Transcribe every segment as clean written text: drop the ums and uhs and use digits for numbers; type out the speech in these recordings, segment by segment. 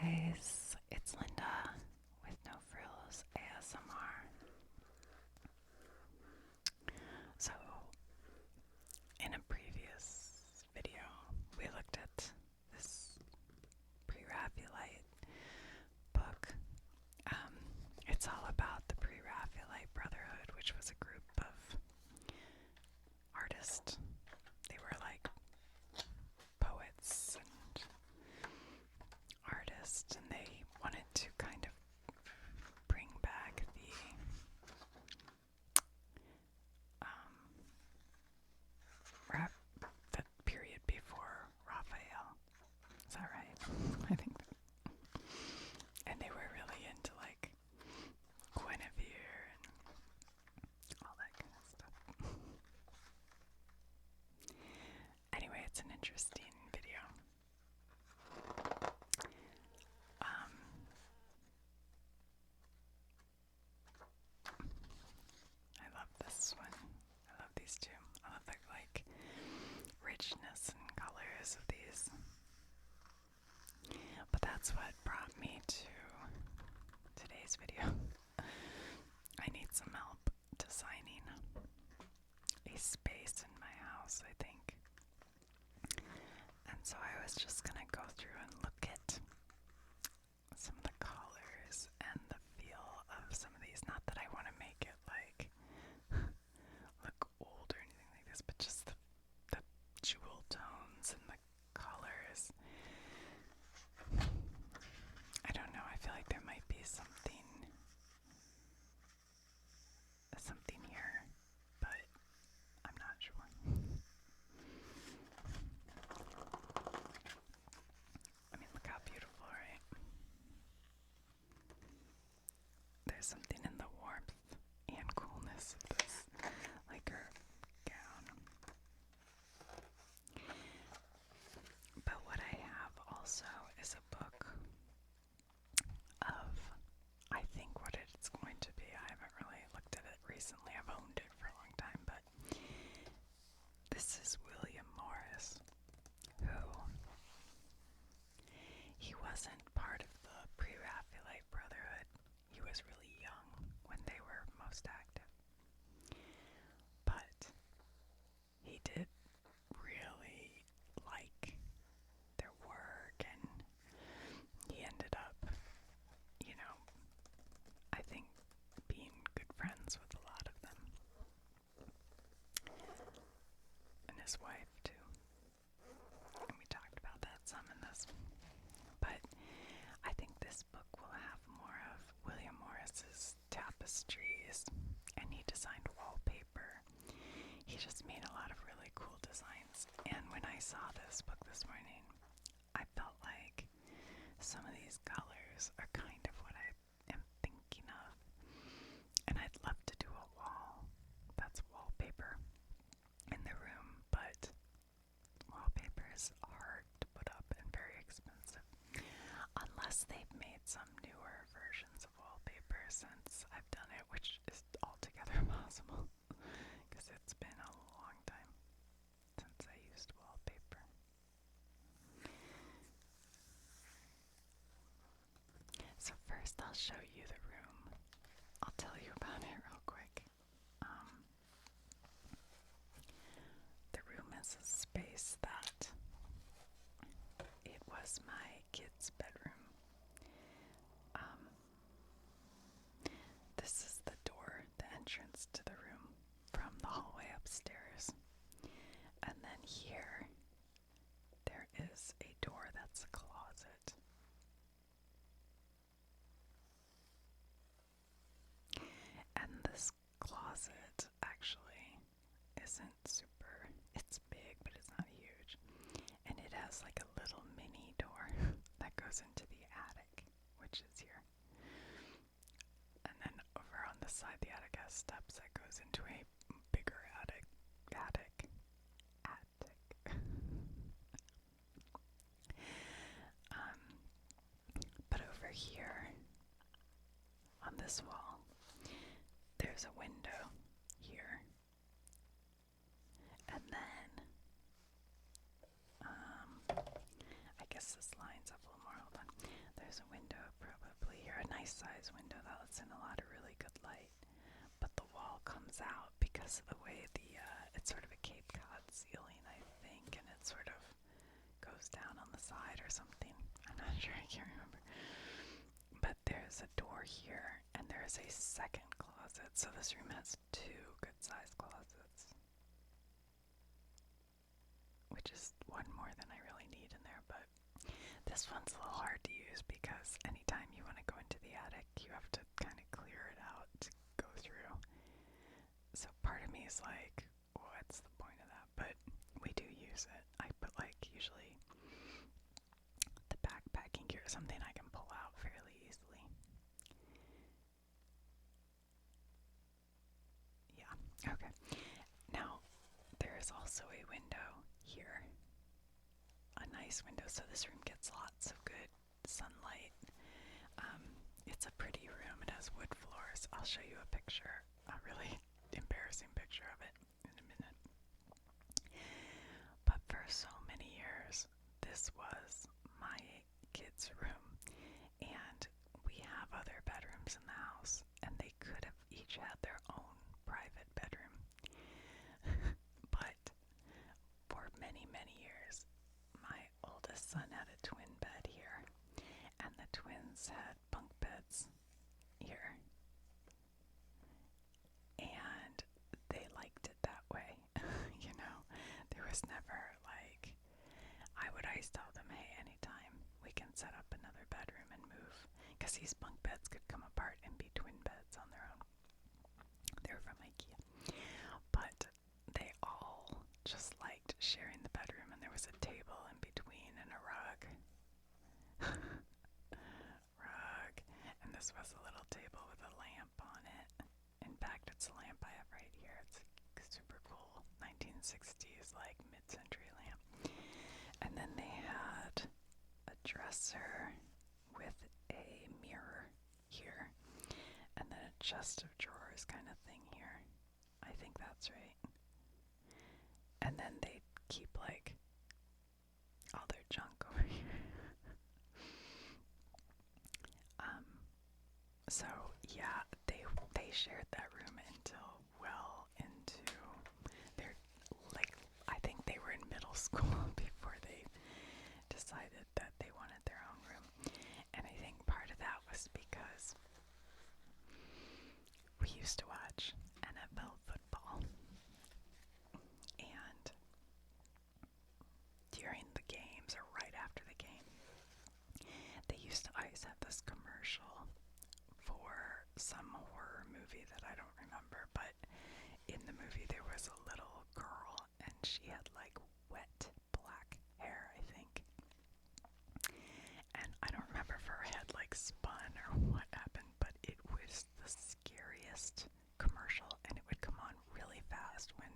guys, it's Linda with No Frills ASMR. So, in a previous video, we looked at this Pre-Raphaelite book. It's all about the Pre-Raphaelite Brotherhood, which was a group of artists. They were like poets and artists, and they wanted to kind of bring back the period before Raphael. Is that right? I think. And they were really into like Guinevere and all that kind of stuff. Anyway, it's an interesting video. I love this one. I love these two. I love the like richness and colors of these. But that's what brought me to today's video. I need some help designing a space in my house, I think. And so I was just gonna go through and look at some of the colors and the feel of some of these. Not that I want to make it like look old or anything like this, but just the jewel tones and the colors. I don't know, I feel like there might be something here, but I'm not sure. I mean, look how beautiful, right? There's something in the warmth and coolness of this, like her gown. But what I have also is a book of, I think, what it's going to be. I haven't really looked at it recently. I've owned it for a long time, but this is William Morris, who he wasn't part of the Pre-Raphaelite Brotherhood. He was really young when they were most active. But he did really like their work, and he ended up, I think being good friends with a lot of them. And his wife too. And we talked about that some in this. But I think this book will have more of William Morris's tapestries, and he designed wallpaper. He just made a lot of really cool designs. And when I saw this book this morning, I felt like some of these colors are kind of what I am thinking of. And I'd love to do a wall that's wallpaper in the room, but wallpaper is hard to put up and very expensive. Unless they've made some newer versions of wallpaper since I've done it, which is altogether impossible because it's been a long time since I used wallpaper. So first I'll show you the room. I'll tell you about it real quick. The room is a space that it was my kid's bedroom. This is the door, the entrance to the room from the hallway upstairs. And then here, there is a door that's a closet. And this closet actually isn't super, it's big, but it's not huge. And it has like a little mini door that goes into the attic, which is here. And then over on the side, the attic has steps that goes into a bigger attic. But over here, on this wall, there's a window here. And then, I guess this lines up a little more. Hold on. There's nice size window that lets in a lot of really good light. But the wall comes out because of the way it's sort of a Cape Cod ceiling, I think, and it sort of goes down on the side or something. I'm not sure, I can't remember. But there's a door here, and there's a second closet, so this room has two good-sized closets, which is one more than I really need in there. But this one's a little hard to use because anytime you want to go into the attic, you have to kind of clear it out to go through. So part of me is like, what's the point of that? But we do use it. I put like usually the backpacking gear, something I can pull out fairly easily. Yeah, okay. Now, there is also a window here. A nice window, so this room gets lots of good sunlight. It's a pretty room. It has wood floors. I'll show you a picture, a really embarrassing picture of it in a minute. But for so many years, this was my kids' room, and we have other bedrooms in the house, and they could have each had their own private bedroom. But for many, many years, my oldest son had a twin bed here, and the twins had bunk beds here, and they liked it that way. You know, there was never like, I would always tell them, hey, anytime we can set up another bedroom and move, because these bunk beds could come apart and be twin beds on their own. They were from IKEA. But they all just liked sharing the bedroom, and there was a table in between and a rug. And this was a little table with a lamp on it. In fact, it's a lamp I have right here. It's super cool. 1960s, like mid-century lamp. And then they had a dresser with a mirror here, and then a chest of drawers kind of thing here. I think that's right. And then they keep like all their junk over here. So yeah, they shared that room until well into their, like, I think they were in middle school before they decided that they wanted their own room. And I think part of that was because we used to watch NFL football, and during the games or right after the game, they used to always have this commercial for some horror movie that I don't remember, but in the movie there was a little girl, and she had like wet black hair, I think. And I don't remember if her head like spun or what happened, but it was the scariest commercial, and it would come on really fast when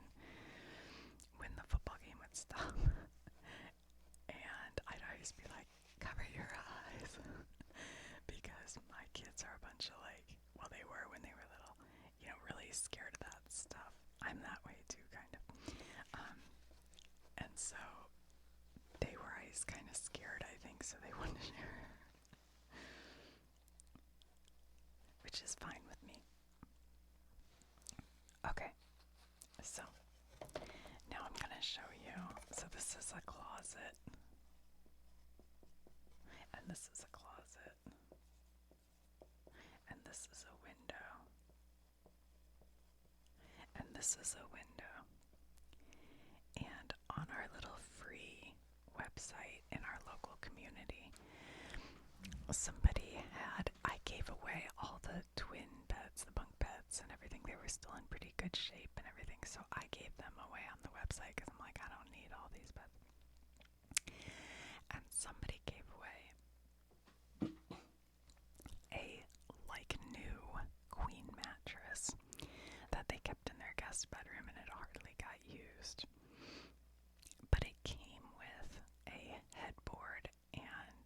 the football game would stop. And I'd always be like, cover your eyes. Because my kids are a bunch of like, well, they were when they were little, you know, really scared of that stuff. I'm that way too, kind of. And so they were always kind of scared, I think, so they wouldn't share. Which is fine with me. Okay, so now I'm gonna show you. So this is a closet, and this is a closet, and this is a window, and this is a window. And on our little free website in our local community, I gave away all the twin beds, the bunk beds and everything. They were still in pretty good shape and everything, so I gave them away on the website because I'm like, I don't need all these beds. And somebody gave away a like new queen mattress that they kept in their guest bedroom, and it hardly got used. But it came with a headboard and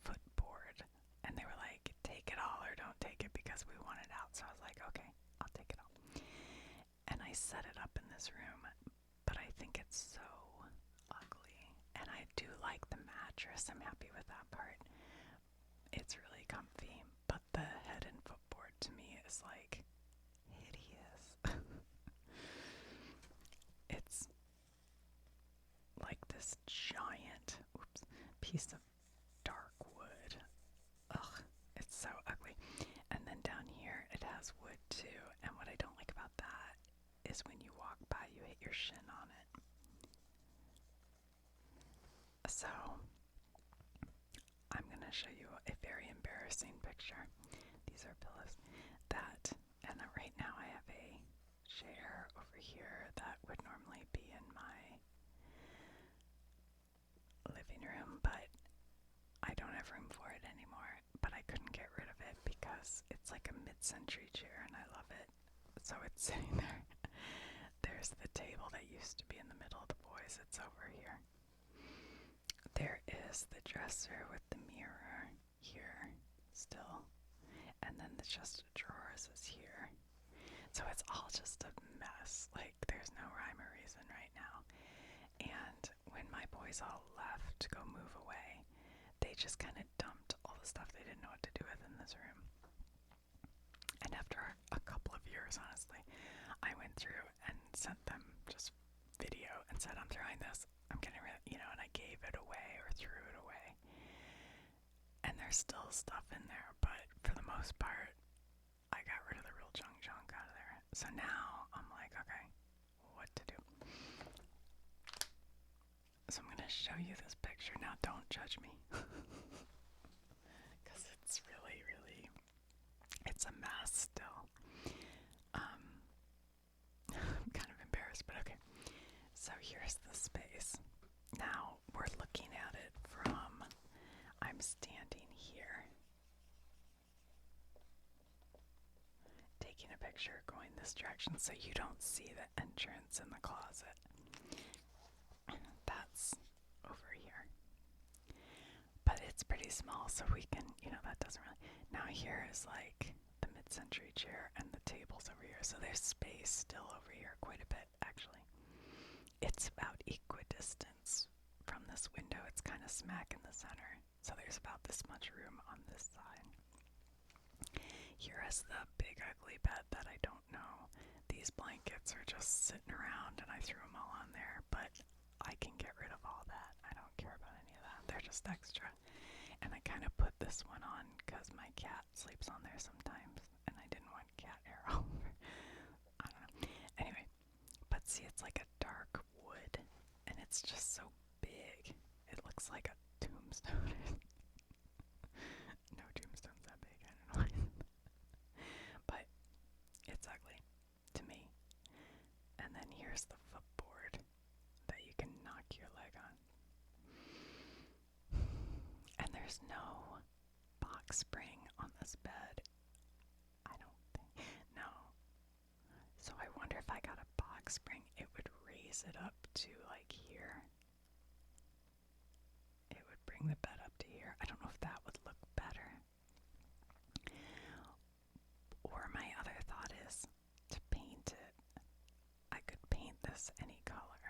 footboard, and they were like, take it all or don't take it because we want it out. So I was like, okay, I'll take it all. And I set it up in this room, but I think it's so ugly. And I do like the mattress. I'm happy with that part. It's really comfy, but the head and footboard to me is like hideous. It's like this giant, piece of dark wood. Ugh, it's so ugly. And then down here it has wood too, and what I don't like about that is when you walk by you hit your shin on it. So I'm gonna show you a very embarrassing picture. These are pillows that, and right now I have a chair over here that would normally be in my living room, but I don't have room for it anymore. But I couldn't get rid of it because it's like a mid-century chair and I love it. So it's sitting there. There's the table that used to be in the middle of the boys. It's over here. There is the dresser with the mirror here still. And then the chest of drawers is here. So it's all just a mess. Like, there's no rhyme or reason right now. And when my boys all left to go move away, they just kind of dumped all the stuff they didn't know what to do with in this room. And after a couple of years, honestly, I went through and sent them just video and said, I'm throwing this, I'm getting rid of it, and I gave it away or threw it away. And there's still stuff in there, but for the most part, I got rid of the real junk out of there. So now I'm like, okay, what to do? So I'm going to show you this picture. Now don't judge me. Because it's really, really, it's a mess still. I'm kind of embarrassed, but okay. So here's the space. Now we're looking at it from, I'm standing here, taking a picture going this direction so you don't see the entrance in the closet. That's over here. But it's pretty small, so we can, that doesn't really. Now here is like the mid-century chair and the tables over here, so there's space still over here, quite a bit actually. It's about equidistance from this window. It's kind of smack in the center, so there's about this much room on this side. Here is the big ugly bed that I don't know. These blankets are just sitting around and I threw them all on there, but I can get rid of all that. I don't care about any of that. They're just extra. And I kind of put this one on because my cat sleeps on there sometimes and I didn't want cat hair all over. I don't know. Anyway, but see, it's like a dark wood and it's just so big. It looks like a tombstone. No tombstone's that big, I don't know. But it's ugly to me. And then here's the footboard that you can knock your leg on. And there's no box spring on this bed. I don't think. No. So I wonder if I got a box spring, it would raise it up to like here. It would bring the bed up to here. I don't know if that would look better. Or my other thought is to paint it. I could paint this any color.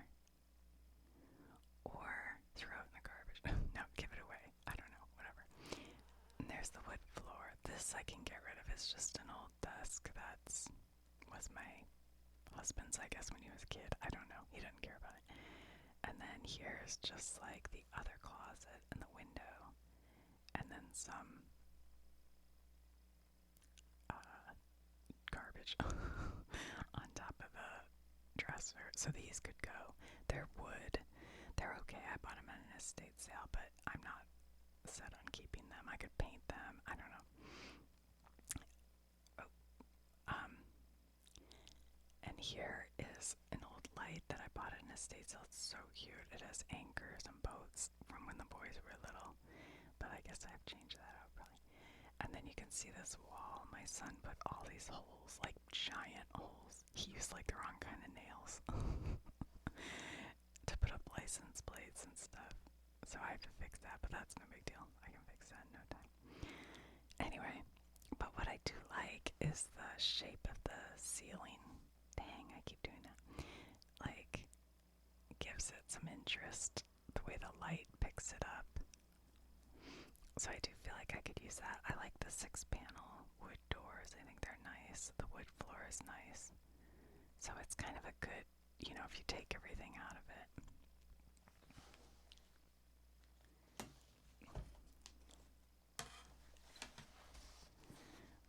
Or throw it in the garbage. No, give it away. I don't know, whatever. And there's the wood floor. This I can get rid of. It's just an old desk that was my husband's, I guess, when he was a kid. I don't know. He didn't care about it. And then here's just like the other closet and the window. And then some garbage on top of the dresser. So these could go. They're wood. They're okay. I bought them at an estate sale, but I'm not set on keeping them. I could paint them. I don't know. And here is an old light that I bought at an estate sale. It's so cute. It has anchors and boats from when the boys were little, but I guess I have changed that out probably. And then you can see this wall. My son put all these holes, like giant holes. He used like the wrong kind of nails to put up license plates and stuff. So I have to fix that, but that's no big deal. I can fix that in no time. Anyway, but what I do like is the shape of the ceiling. Dang, I keep doing that. Like, gives it some interest, the way the light picks it up. So I do feel like I could use that. I like the 6-panel wood doors. I think they're nice. The wood floor is nice. So it's kind of a good, if you take everything out of it.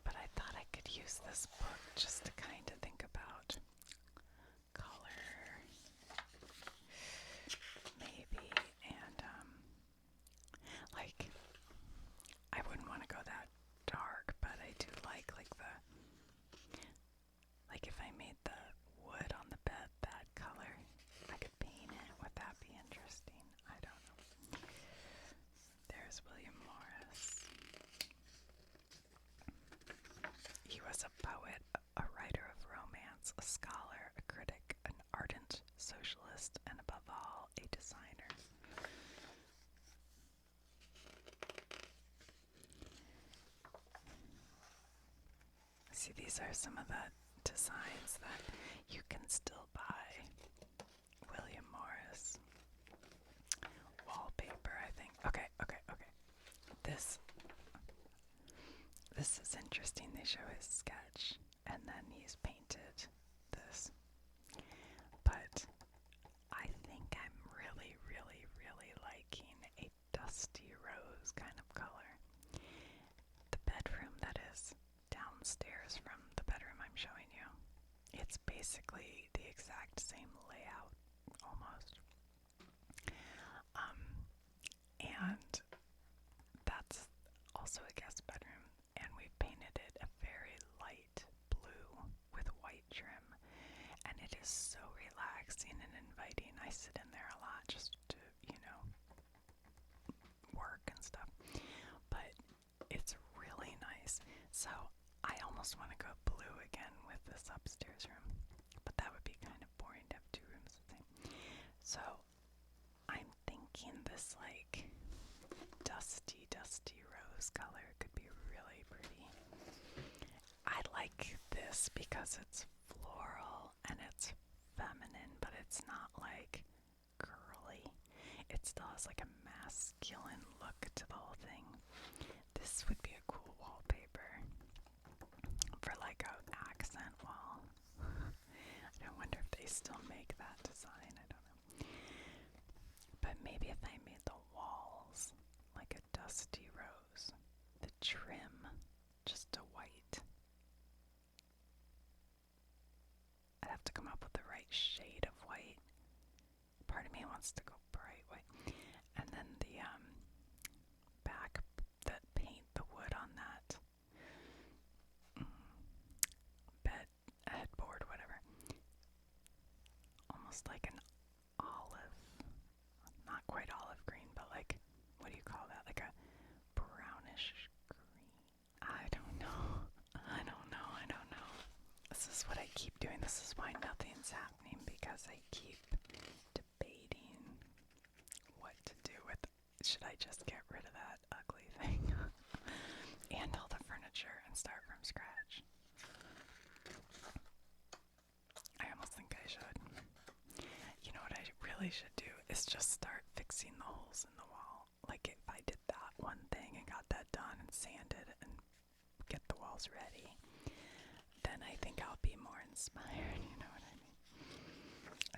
But I thought I could use this book just to kind of think about color, maybe, and like, I wouldn't want to go that dark, but I do like if I made the wood on the bed that color, I could paint it. Would that be interesting? I don't know. There's William Morris. He was a poet, a writer of romance, a scholar, a critic, an ardent socialist, and above all, a designer. See, these are some of the designs that you can still buy. William Morris. Wallpaper, I think. Okay. This is interesting. They show his sketch, and then he's painted this. But I think I'm really, really, really liking a dusty rose kind of color. The bedroom that is downstairs from the bedroom I'm showing you, it's basically the exact same layout, almost. And that's also a guest bedroom, and we've painted it a very light blue with white trim, and it is so relaxing and inviting. I sit in there a lot just to, work and stuff, but it's really nice. So I almost want to go blue again with this upstairs room, but that would be kind of boring to have 2 rooms the same. So I'm thinking this like dusty rose color could be really pretty. I like this because it's floral and it's feminine, but it's not like girly. It still has like a masculine look to the whole thing. This would be a cool wallpaper for like an accent wall. I wonder if they still make that design. I don't know. But maybe if I made the walls like a dusty rose, the trim just a white. I'd have to come up with the right shade of white. Part of me wants to go bright white. And then the back, that paint the wood on that bed, headboard, whatever. Almost like an olive, not quite olive green, but like, what do you call that? Like a brownish green. I don't know. This is what I keep doing. This is why nothing's happening, because I keep debating what to do with. Should I just get rid of that ugly thing and all the furniture and start from scratch? I almost think I should. You know what I really should do is just start fixing the holes in the wall. Like if I did that one thing and got that done and sanded and get the walls ready, then I think I'll be more inspired, you know what I mean?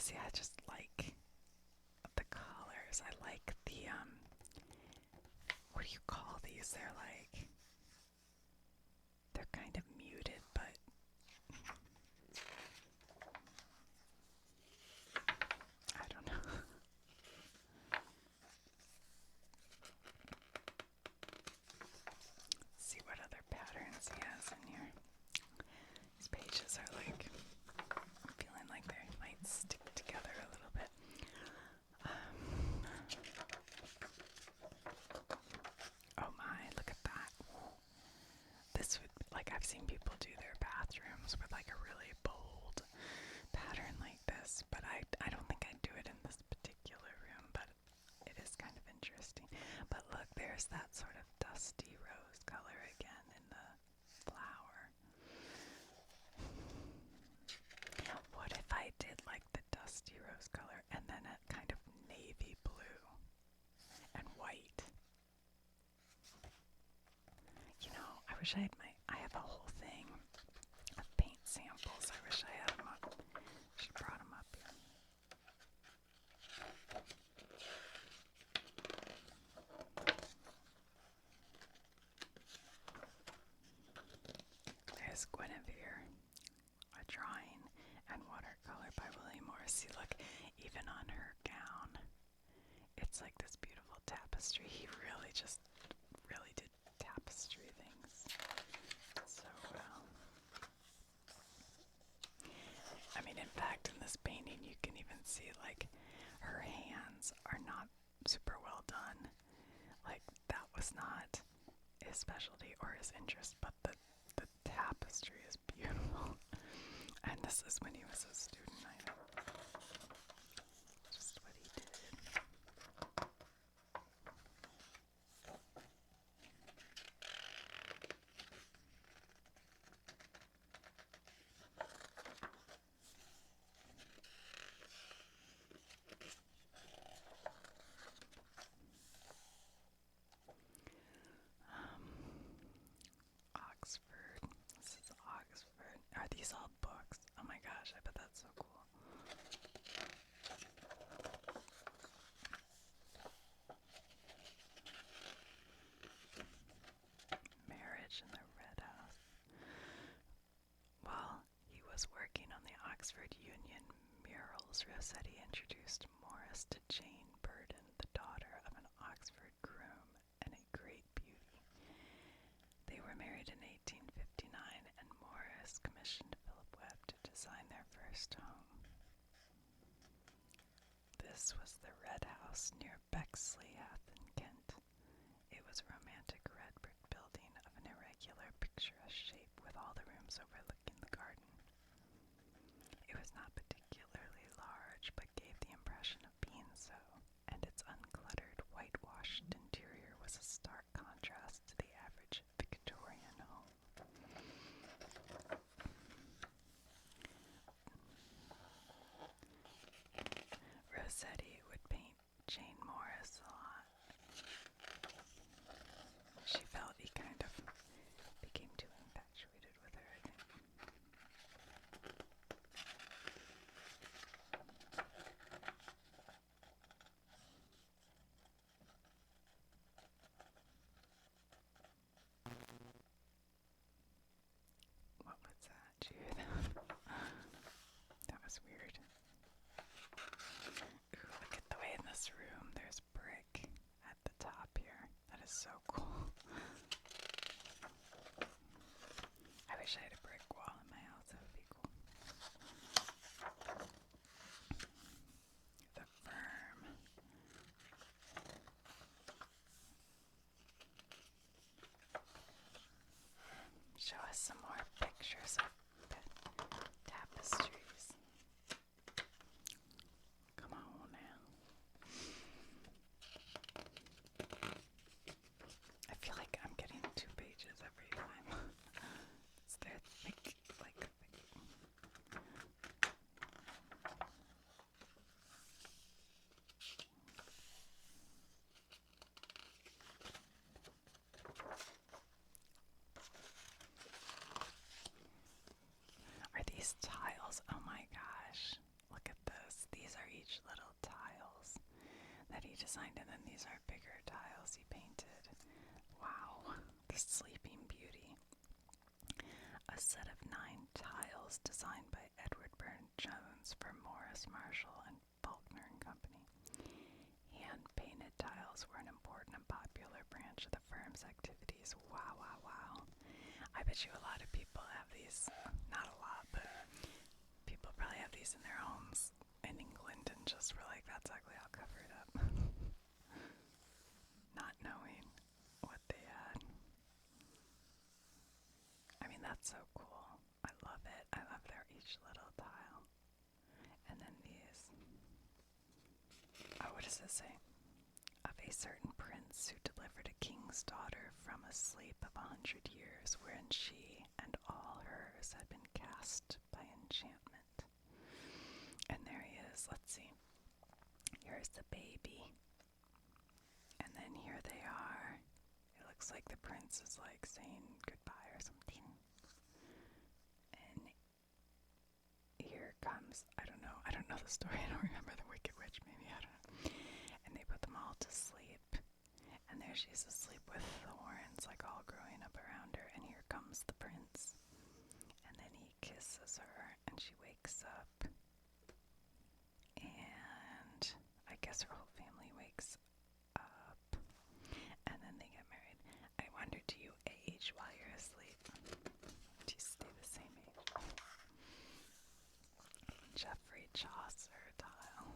See, I just like the colors. I like the, what do you call these? They're kind of muted, but I don't know. See what other patterns he has in here. These pages are like, I'm feeling like they might stick together a little bit. Oh my, look at that. This would, like, I've seen people do their bathrooms with like a really bold pattern like this, but I don't think I'd do it in this particular room, but it is kind of interesting. But look, there's that sort of dusty rose color again in the flower. What if I did like the dusty rose color and then a kind of navy blue and white? wish I have a whole thing of paint samples. I wish I had them up. Should have brought them up here. There's Guinevere, a drawing and watercolor by William Morris. See, look, even on her gown, it's like this beautiful tapestry. He really did tapestry things so well. I mean, in fact, in this painting, you can even see, like, her hands are not super well done. Like, that was not his specialty or his interest, but the tapestry is beautiful. And this is when he was a student, I know. Just what he did. Oxford. This is Oxford. Are these all books? Oh my gosh, I bet that's so cool. Marriage in the Red House. While he was working on the Oxford Union murals, Rossetti introduced Morris to Jane Burden, the daughter of an Oxford groom and a great beauty. They were married in 1859, and Morris commissioned Philip Webb to design their first home. This was the Red House near Bexley Heath in Kent. It was a romantic red brick building of an irregular, picturesque shape with all the rooms overlooking the garden. It was not particularly large, but gave the impression of being so, and its uncluttered, whitewashed interior was a stark contrast to the average Victorian home. Rossetti would paint Jane Morris a lot. She felt he kind of became too infatuated with her, I think. What was that? Did you hear that? That was weird. Ooh, look at the way in this room there's brick at the top here. That is so cool. I wish I had a brick wall in my house. That would be cool. The firm. Show us some more pictures of tapestries. Come on now. I feel like I'm getting 2 pages every time. They're thick, like thick. Are these tiles? Oh my gosh. Look at this. These are each little tiles that he designed, and then these are bigger tiles he painted. Wow. The Sleeping Beauty. A set of 9 tiles designed by Edward Burne-Jones for Morris, Marshall, and Faulkner and Company. Hand-painted tiles were an important and popular branch of the firm's activities. Wow, wow, wow. I bet you a lot of people have these, not a lot, but people probably have these in their homes in England and just were like, that's ugly, I'll cover it up. Not knowing what they had. I mean, that's so cool. I love it. I love their each little tile. And then these. Oh, what does this say? Of a certain prince who delivered a king's daughter from a sleep of 100 years, wherein she and all hers had been cast by enchantment. And there he is. Let's see. Here's the baby. And then here they are. It looks like the prince is like saying goodbye comes, I don't know the story, I don't remember the Wicked Witch, maybe, I don't know. And they put them all to sleep. And there she's asleep with thorns, like all growing up around her. And here comes the prince. And then he kisses her, and she wakes up. And I guess her whole family wakes up. And then they get married. I wonder, do you age while you're asleep? Do you stay the same age? Geoffrey Chaucer tile.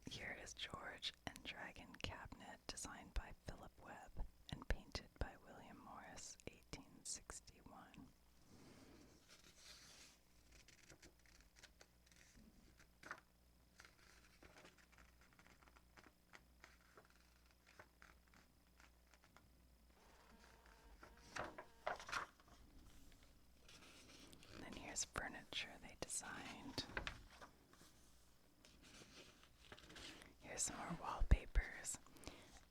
Here is George and Dragon cabinet designed by Philip Webb and painted by William Morris, 1861. And then here's furniture they designed. Here's some more wallpapers.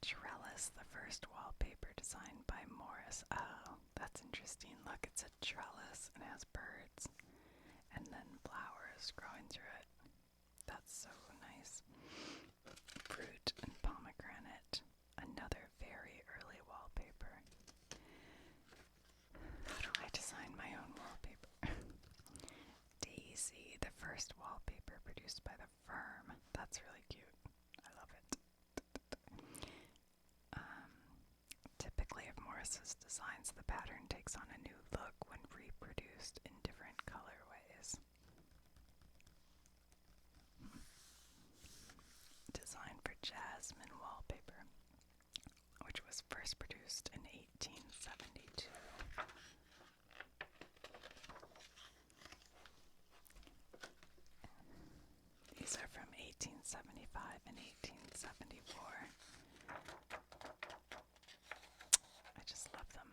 Trellis, the first wallpaper designed by Morris. Oh, that's interesting. Look, it's a trellis and it has birds and then flowers growing through it. That's so nice. Fruit and pomegranate. Another very early wallpaper. How do I design my own wallpaper? Daisy, the first wallpaper produced by the firm. That's really cute. I love it. Typically of Morris's designs, the pattern takes on a new look when reproduced in different colorways. Design for Jasmine wallpaper, which was first produced in 1872. These are from 1875 and 1874. I just love them.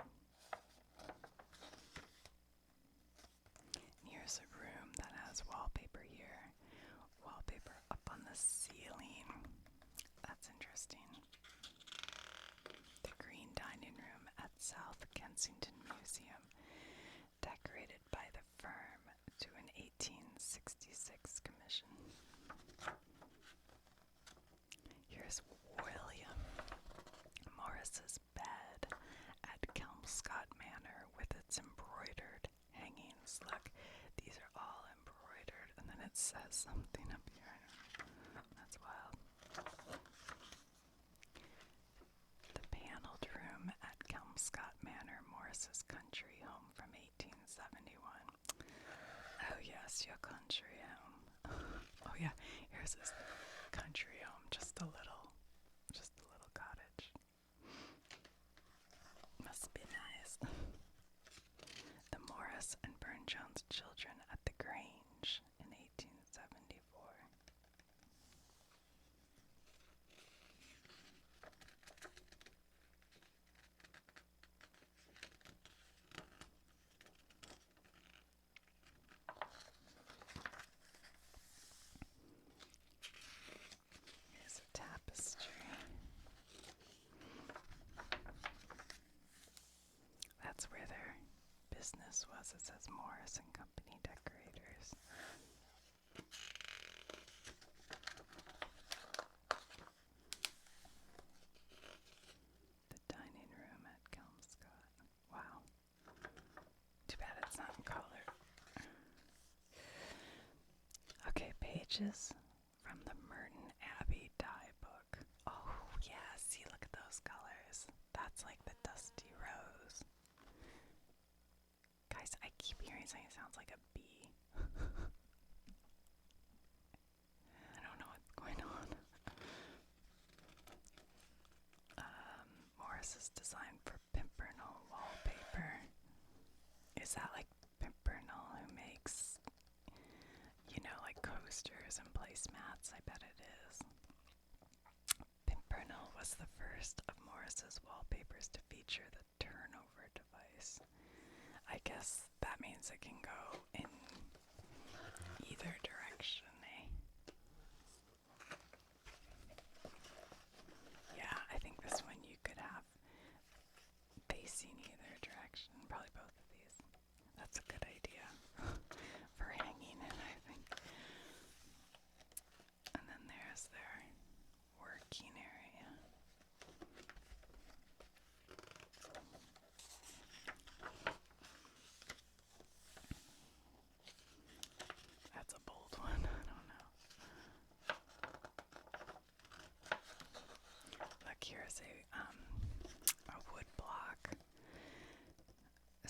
And here's a room that has wallpaper here. Wallpaper up on the ceiling. That's interesting. The Green Dining Room at South Kensington Museum, decorated by the firm to an 1866 commission. Here's William Morris's bed at Kelmscott Manor with its embroidered hangings. Look, these are all embroidered, and then it says something up here. That's wild. The paneled room at Kelmscott Manor, Morris's country home from 1871. Oh yes, your country home. Oh yeah, here's this country home, just a little cottage. Must be nice. The Morris and Burne-Jones children at the Grange in 1874. Here's a tapestry. That's where their business was. It says Morris and Company Decorators. The dining room at Kelmscott. Wow. Too bad it's not in color. Okay, pages from the Merton Abbey dye book. Oh, yeah, see, look at those colors. That's like the dusty rose. Guys, I keep hearing something that sounds like a bee. I don't know what's going on. Morris's design for Pimpernel wallpaper. Is that like Pimpernel who makes, like coasters and placemats? I bet it is. Pimpernel was the first of Morris's wallpapers to feature the turnover device. I guess that means it can go in either direction, eh? Yeah, I think this one you could have facing either direction, probably both of these. That's a good idea for hanging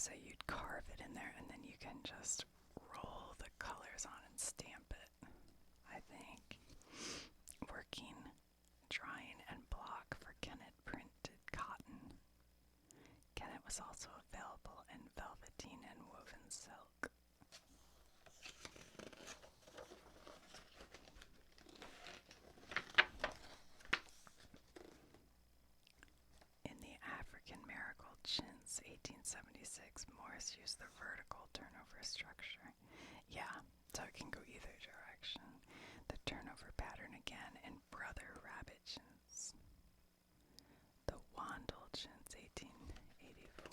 So you'd carve it in there, and then you can just roll the colors on and stamp it, I think. Working, drying, and block for Kennet printed cotton. Kennet was also available in velveteen and woven silk. In the African marigold chintz, 1876, Morris used the vertical turnover structure. Yeah, so it can go either direction. The turnover pattern again in Brother Rabbit chintz. The Wandle chintz, 1884.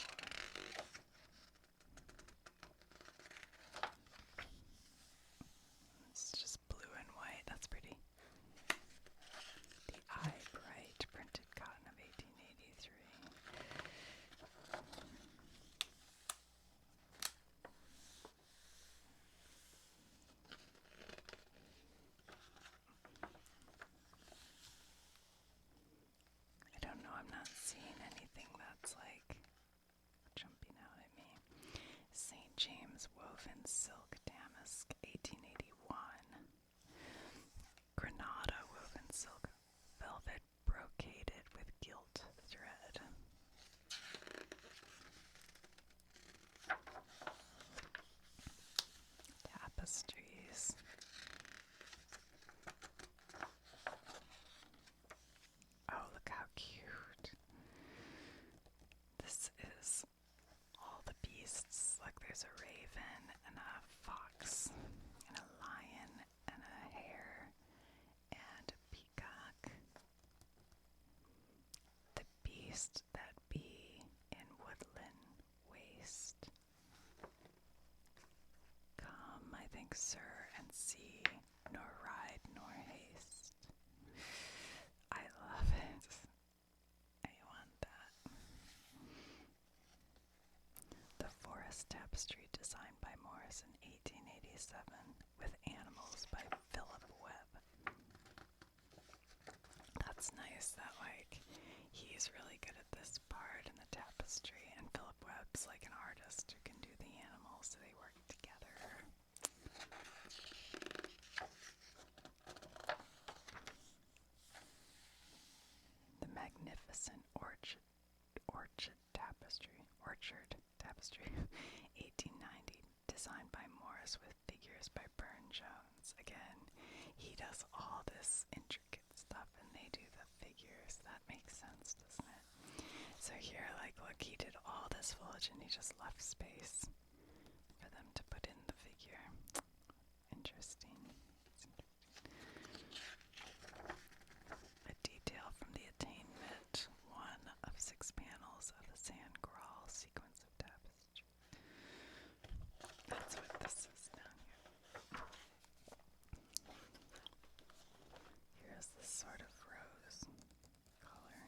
It's just blue and white. That's pretty. The Eye Bright printed cotton of 1883. I don't know, I'm not seeing anything that's like jumping out at me. St. James woven silk damask, 1881. Granada woven silk velvet brocaded with gilt thread. Tapestries. Oh, look how cute. This is all the beasts. Like there's a raven and a fox and a lion and a hare and a peacock. The beast that be in woodland waste. Come, I think, sir, and see, nor ride nor haste. I love it. I want that. The forest tapestry designed by Morris in 1887 with animals by Philip Webb. That's nice that, like, he's really good at this part in the tapestry, and Philip Webb's like an artist who can do the animals, so they work together. The magnificent orchard tapestry, 1890, designed by Morris with figures by Burne-Jones. Again, he does all this intricate stuff and they do the figures. That makes sense, doesn't it? So here, like, look, he did all this foliage and he just left space for them to put in the figure. Interesting. A detail from the attainment, one of 6 panels of the San Graal sequence of tapestry. That's what this is down here. Here's this sort of rose color.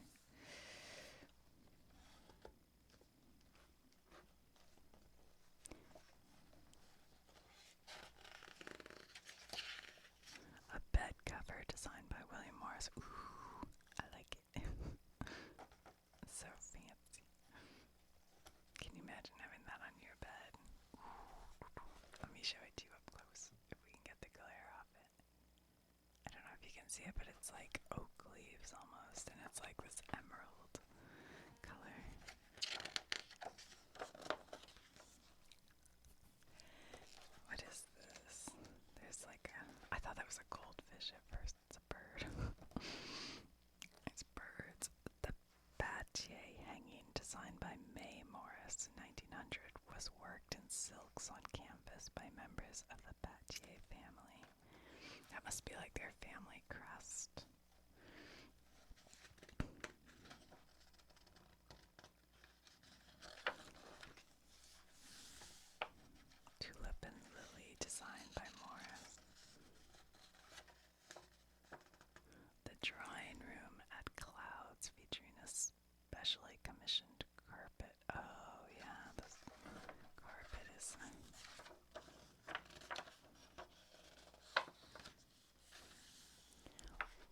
A bed cover designed by William Morris. Ooh, I like it. So fancy. Can you imagine having that on your bed? Let me show it to you up close, if we can get the glare off it. I don't know if you can see it, but it's like oak leaves almost, and it's like this emerald color. What is this? There's like a, I thought that was a goldfish at first. It's a bird. It's birds. The Batier hanging, designed by May Morris in 1900, was worked in silks on canvas by members of the Batier family. That must be like their family crest. Tulip and Lily, designed by Morris. The drawing room at Clouds, featuring a specially commissioned carpet. Oh yeah, this carpet is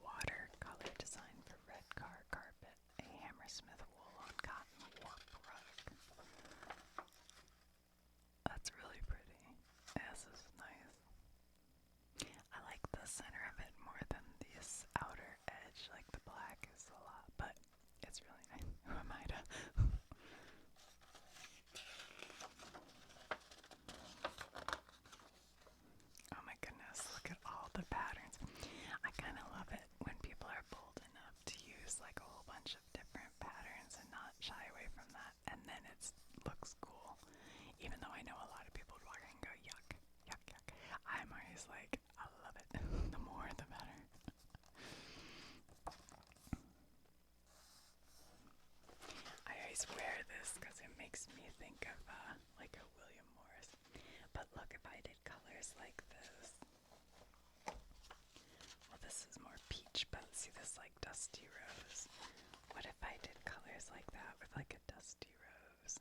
watercolor design for red car carpet. A Hammersmith wool on cotton warp rug. always wear this because it makes me think of like a William Morris. But look, if I did colors like this, well, this is more peach, but see this like dusty rose. What if I did colors like that with like a dusty rose?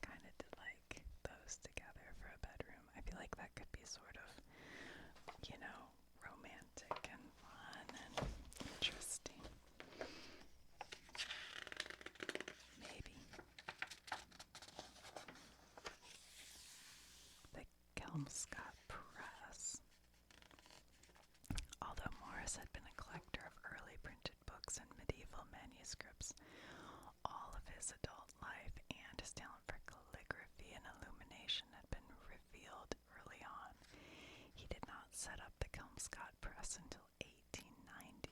Kind of did like those together for a bedroom. I feel like that could be sort of, you know, romantic and fun and interesting. Maybe. The Kelmscott Press. Although Morris had been a collector of early printed books and medieval manuscripts, all of his adult life and his talent for calligraphy and illumination had been revealed early on. He did not set up the Kelmscott Press until 1890.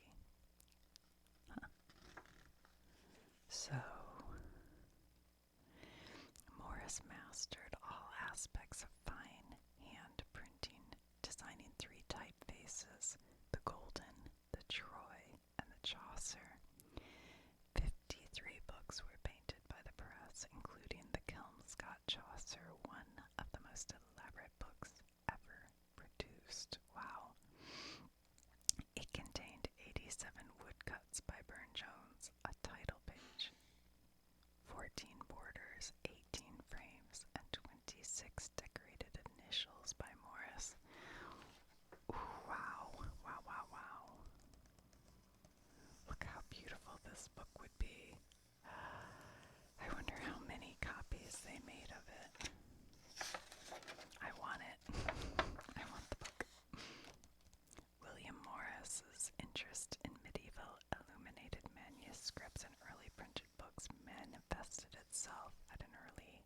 So, Morris mastered all aspects of fine hand printing, designing 3 typefaces, the Golden, the Troy, and the Chaucer. 53 books were painted by the press, including the Kelmscott Chaucer, one of the most elaborate books ever produced. Wow. It contained 87 woodcuts by Burne-Jones, a title page, 14 borders, 18 frames, and 26 decorated initials by Morris. Ooh, wow, wow, wow, wow. Look how beautiful this book would be. I wonder how many copies they made of it. I want it. I want the book. William Morris's interest in medieval illuminated manuscripts and early printed books manifested itself at an early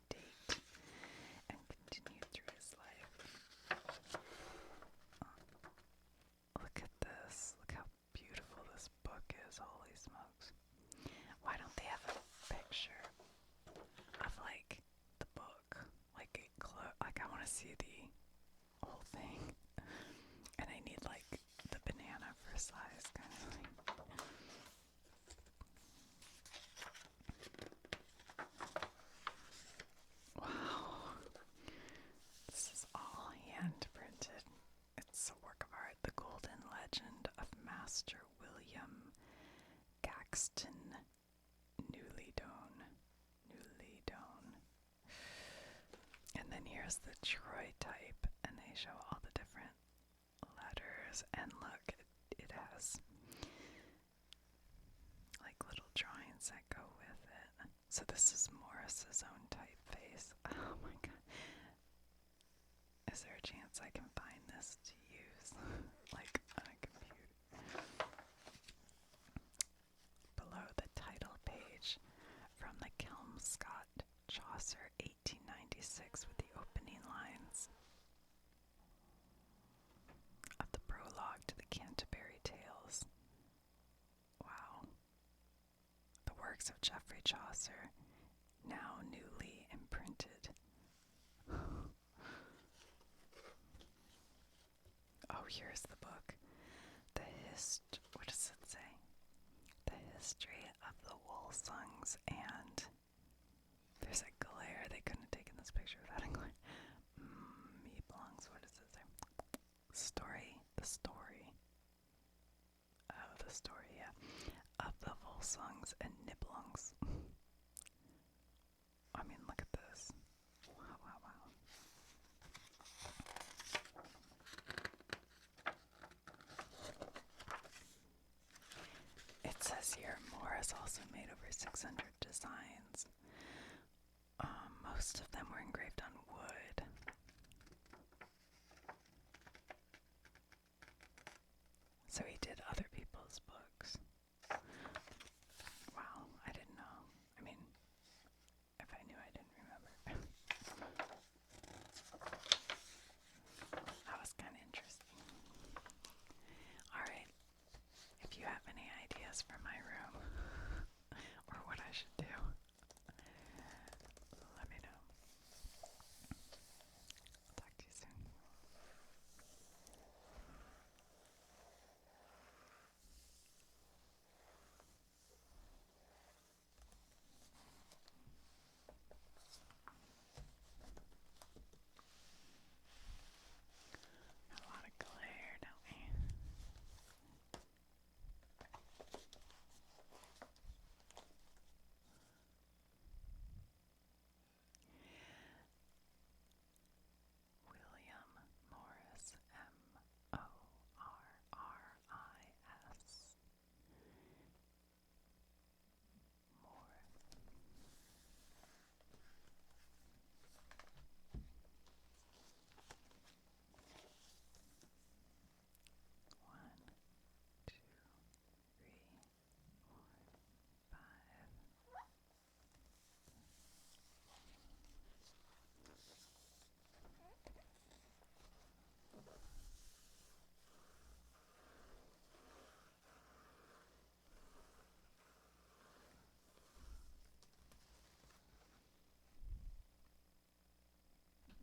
date and continued through his life. Look at this. Look how beautiful this book is. Holy smokes. Why don't they have a picture of like the book? Like I want to see the whole thing. And I need like the banana for size kind of thing. Wow. This is all hand printed. It's a work of art. The Golden Legend of Master William Caxton Newlydone. And then here's the Troy type, and they show all the different letters. And look, it has like little drawings that go with it. So this is Morris's own typeface. Oh my god. Is there a chance I can find this to use like on a computer? Below the title page from the Kelmscott Chaucer 1896 with the opening lines of the prologue to the Canterbury Tales. Wow. The works of Geoffrey Chaucer, now newly imprinted. Oh, here's the book. What does it say? The History of the Woolsungs, and there's a glare. They couldn't have taken this picture without a glare. Me belongs. What does it say? The story. Oh, the story, yeah. Of the Volsungs and Nibelungs. I mean, look at this. Wow, wow, wow. It says here, Morris also made over 600